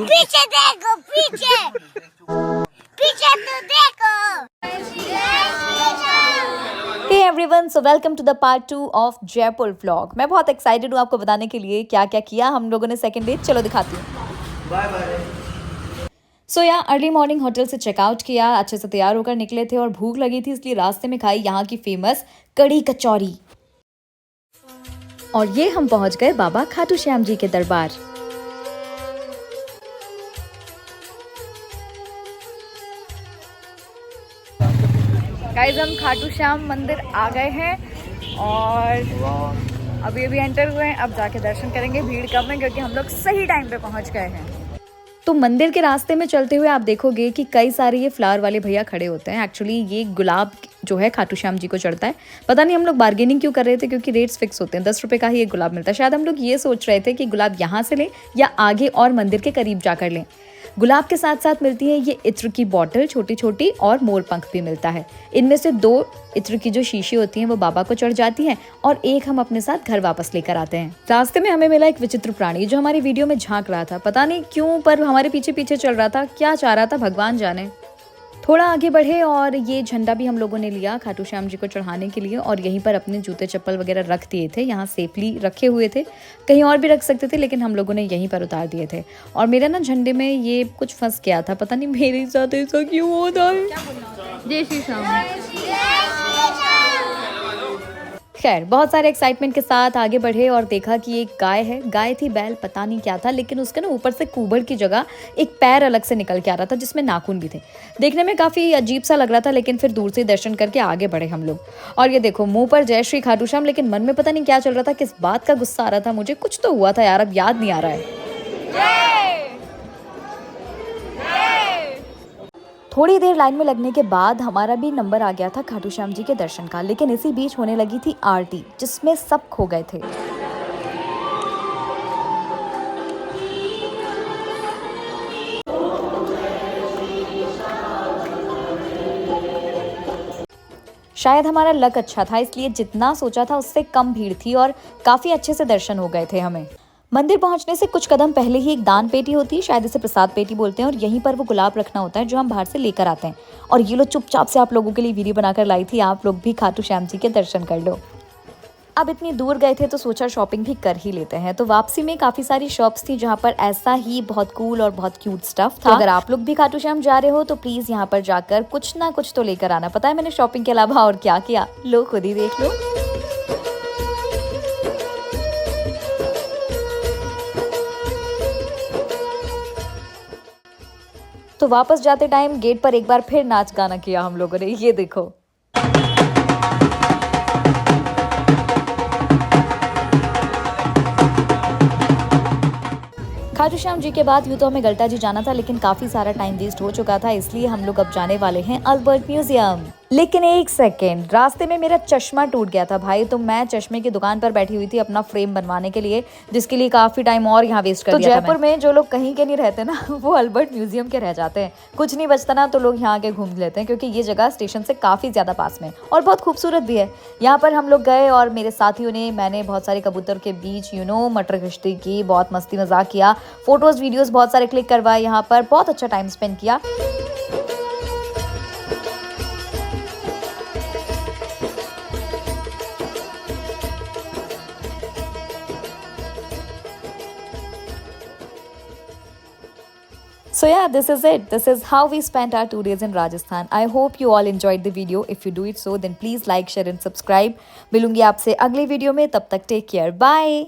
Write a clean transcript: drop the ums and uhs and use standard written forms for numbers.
पीछे देखो, पीछे पीछे तो देखो। Hey everyone, so welcome to the part 2 of Jaipur vlog. मैं बहुत एक्साइटेड हूँ आपको बताने के लिए क्या क्या किया हम लोगों ने सेकेंड डे। चलो दिखाती हूँ। Bye bye. सो यहाँ अर्ली मॉर्निंग होटल से चेकआउट किया, अच्छे से तैयार होकर निकले थे और भूख लगी थी इसलिए रास्ते में खाई यहाँ की फेमस कड़ी कचौरी। और ये हम पहुँच गए बाबा खाटू श्याम जी के दरबार। गाइस, हम खाटू श्याम मंदिर आ गए हैं और अभी एंटर हुए हैं। अब जाके दर्शन करेंगे। भीड़ कम है क्योंकि हम लोग सही टाइम पे पहुंच गए हैं। तो मंदिर के रास्ते में चलते हुए आप देखोगे कि कई सारे ये फ्लावर वाले भैया खड़े होते हैं। एक्चुअली ये गुलाब जो है खाटू श्याम जी को चढ़ता है। पता नहीं हम लोग बार्गेनिंग क्यों कर रहे थे क्योंकि रेट्स फिक्स होते हैं, 10 रुपए का ही एक गुलाब मिलता है। शायद हम लोग ये सोच रहे थे कि गुलाब यहाँ से लें या आगे और मंदिर के करीब जाकर लें। गुलाब के साथ साथ मिलती है ये इत्र की बॉटल छोटी छोटी और मोर पंख भी मिलता है। इनमें से 2 इत्र की जो शीशी होती हैं वो बाबा को चढ़ जाती हैं और एक हम अपने साथ घर वापस लेकर आते हैं। रास्ते में हमें मिला एक विचित्र प्राणी जो हमारी वीडियो में झांक रहा था। पता नहीं क्यों पर हमारे पीछे पीछे चल रहा था, क्या चाह रहा था भगवान जाने। थोड़ा आगे बढ़े और ये झंडा भी हम लोगों ने लिया खाटू श्याम जी को चढ़ाने के लिए और यहीं पर अपने जूते चप्पल वगैरह रख दिए थे। यहाँ सेफली रखे हुए थे, कहीं और भी रख सकते थे लेकिन हम लोगों ने यहीं पर उतार दिए थे। और मेरा ना झंडे में ये कुछ फंस गया था, पता नहीं मेरे साथ ऐसा क्यों होता है। जय श्री श्याम। खैर, बहुत सारे एक्साइटमेंट के साथ आगे बढ़े और देखा कि एक गाय है। गाय थी, बैल पता नहीं क्या था, लेकिन उसके ना ऊपर से कुबड़ की जगह एक पैर अलग से निकल के आ रहा था जिसमें नाखून भी थे। देखने में काफी अजीब सा लग रहा था लेकिन फिर दूर से दर्शन करके आगे बढ़े हम लोग। और ये देखो मुंह पर जय श्री खाटू श्याम, लेकिन मन में पता नहीं क्या चल रहा था, किस बात का गुस्सा आ रहा था मुझे। कुछ तो हुआ था यार, अब याद नहीं आ रहा है। थोड़ी देर लाइन में लगने के बाद हमारा भी नंबर आ गया था खाटू श्याम जी के दर्शन का, लेकिन इसी बीच होने लगी थी आरती जिसमें सब खो गए थे। शायद हमारा लक अच्छा था इसलिए जितना सोचा था उससे कम भीड़ थी और काफी अच्छे से दर्शन हो गए थे हमें। मंदिर पहुंचने से कुछ कदम पहले ही एक दान पेटी होती है, शायद इसे प्रसाद पेटी बोलते हैं, और यहीं पर वो गुलाब रखना होता है जो हम बाहर से लेकर आते हैं। और ये लो चुपचाप से आप लोगों के लिए वीडियो बनाकर लाई थी, आप लोग भी खाटू श्याम जी के दर्शन कर लो। अब इतनी दूर गए थे तो सोचा शॉपिंग भी कर ही लेते हैं। तो वापसी में काफी सारी शॉप्स थी जहाँ पर ऐसा ही बहुत कूल और बहुत क्यूट स्टफ था। तो अगर आप लोग भी खाटू श्याम जा रहे हो तो प्लीज यहाँ पर जाकर कुछ ना कुछ तो लेकर आना। पता है मैंने शॉपिंग के अलावा और क्या किया, लो खुद ही देख लो। तो वापस जाते टाइम गेट पर एक बार फिर नाच गाना किया हम लोगों ने, ये देखो। खाटू श्याम जी के बाद यूँ तो हमें गलता जी जाना था लेकिन काफी सारा टाइम वेस्ट हो चुका था, इसलिए हम लोग अब जाने वाले हैं अल्बर्ट म्यूजियम। लेकिन एक सेकेंड, रास्ते में मेरा चश्मा टूट गया था भाई। तो मैं चश्मे की दुकान पर बैठी हुई थी अपना फ्रेम बनवाने के लिए, जिसके लिए काफी टाइम और यहाँ वेस्ट कर दिया था। जयपुर में जो लोग कहीं के नहीं रहते ना वो अल्बर्ट म्यूजियम के रह जाते हैं। कुछ नहीं बचता ना तो लोग यहाँ आके घूम लेते हैं क्योंकि ये जगह स्टेशन से काफी ज्यादा पास में और बहुत खूबसूरत भी है। यहाँ पर हम लोग गए और मेरे साथियों ने, मैंने बहुत सारे कबूतर के बीच मटर गश्ती की, बहुत मस्ती मजाक किया, फोटोज वीडियोज बहुत सारे क्लिक करवाए, यहाँ पर बहुत अच्छा टाइम स्पेंड किया। So yeah, this is it. This is how we spent our 2 days in Rajasthan. I hope you all enjoyed the video. If you do it so, then please like, share and subscribe. मिलूंगी आपसे अगले video में, तब तक take care, bye.